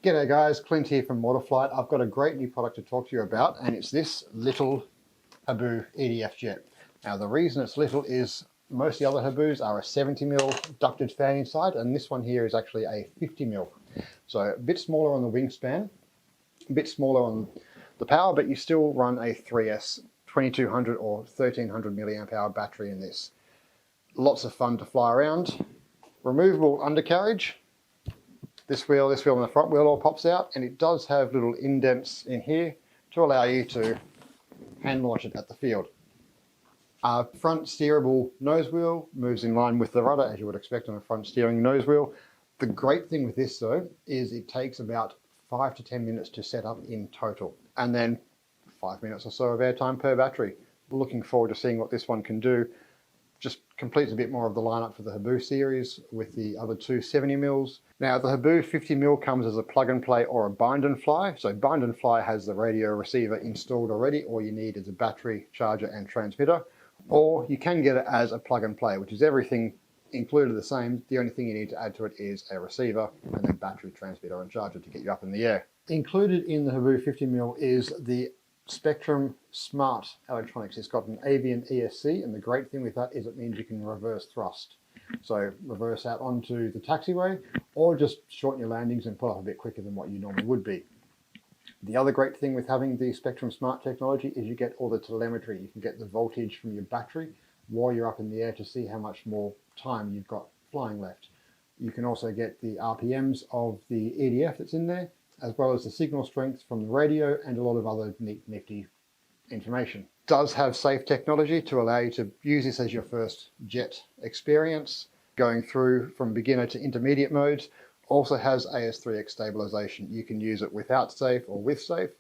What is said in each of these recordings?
G'day guys, Clint here from E-flite. I've got a great new product to talk to you about, and it's this little Habu EDF jet. Now the reason it's little is most of the other Habus are a 70mm ducted fan inside, and this one here is actually a 50mm. So a bit smaller on the wingspan, a bit smaller on the power, but you still run a 3S 2200 or 1300 milliamp hour battery in this. Lots of fun to fly around. Removable undercarriage. This wheel and the front wheel all pops out, and it does have little indents in here to allow you to hand launch it at the field. Front steerable nose wheel moves in line with the rudder as you would expect on a front steering nose wheel. The great thing with this though is it takes about 5 to 10 minutes to set up in total, and then 5 minutes or so of airtime per battery. Looking forward to seeing what this one can do. Just completes a bit more of the lineup for the Habu series with the other two 70mm. Now the Habu 50mm comes as a plug and play or a bind and fly. So bind and fly has the radio receiver installed already. All you need is a battery, charger and transmitter. Or you can get it as a plug and play, which is everything included the same. The only thing you need to add to it is a receiver and then battery, transmitter and charger to get you up in the air. Included in the Habu 50mm is the Spectrum Smart electronics. It's got an avian ESC, and the great thing with that is it means you can reverse thrust. So reverse out onto the taxiway, or just shorten your landings and pull up a bit quicker than what you normally would be. The other great thing with having the Spectrum Smart technology is you get all the telemetry. You can get the voltage from your battery while you're up in the air to see how much more time you've got flying left. You can also get the RPMs of the EDF that's in there, as well as the signal strength from the radio and a lot of other neat, nifty information. It does have safe technology to allow you to use this as your first jet experience, going through from beginner to intermediate modes. Also has AS3X stabilization. You can use it without safe or with safe,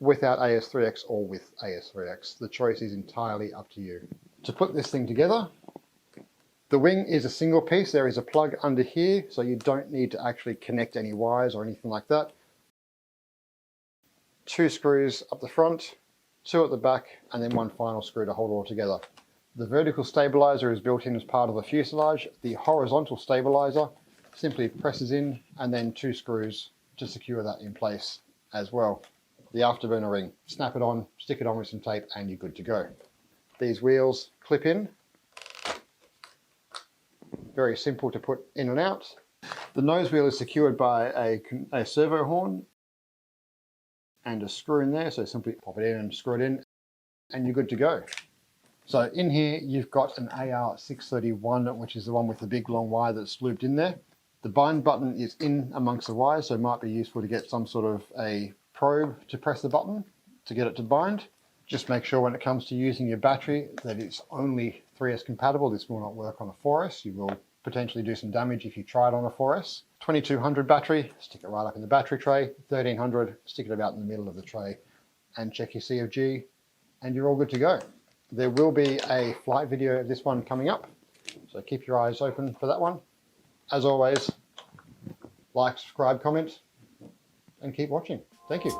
without AS3X or with AS3X. The choice is entirely up to you. To put this thing together, the wing is a single piece. There is a plug under here, so you don't need to actually connect any wires or anything like that. 2 screws up the front, 2 at the back, and then 1 final screw to hold it all together. The vertical stabilizer is built in as part of the fuselage. The horizontal stabilizer simply presses in, and then 2 screws to secure that in place as well. The afterburner ring, snap it on, stick it on with some tape, and you're good to go. These wheels clip in. Very simple to put in and out. The nose wheel is secured by a servo horn and a screw in there, so simply pop it in and screw it in and you're good to go. So in here you've got an AR631, which is the one with the big long wire that's looped in there. The bind button is in amongst the wires, so it might be useful to get some sort of a probe to press the button to get it to bind. Just make sure when it comes to using your battery that it's only 3S compatible. This will not work on a 4S. You will potentially do some damage if you try it on a 4S. 2200 battery, stick it right up in the battery tray. 1300, stick it about in the middle of the tray and check your CFG and you're all good to go. There will be a flight video of this one coming up, so keep your eyes open for that one. As always, like, subscribe, comment and keep watching. Thank you.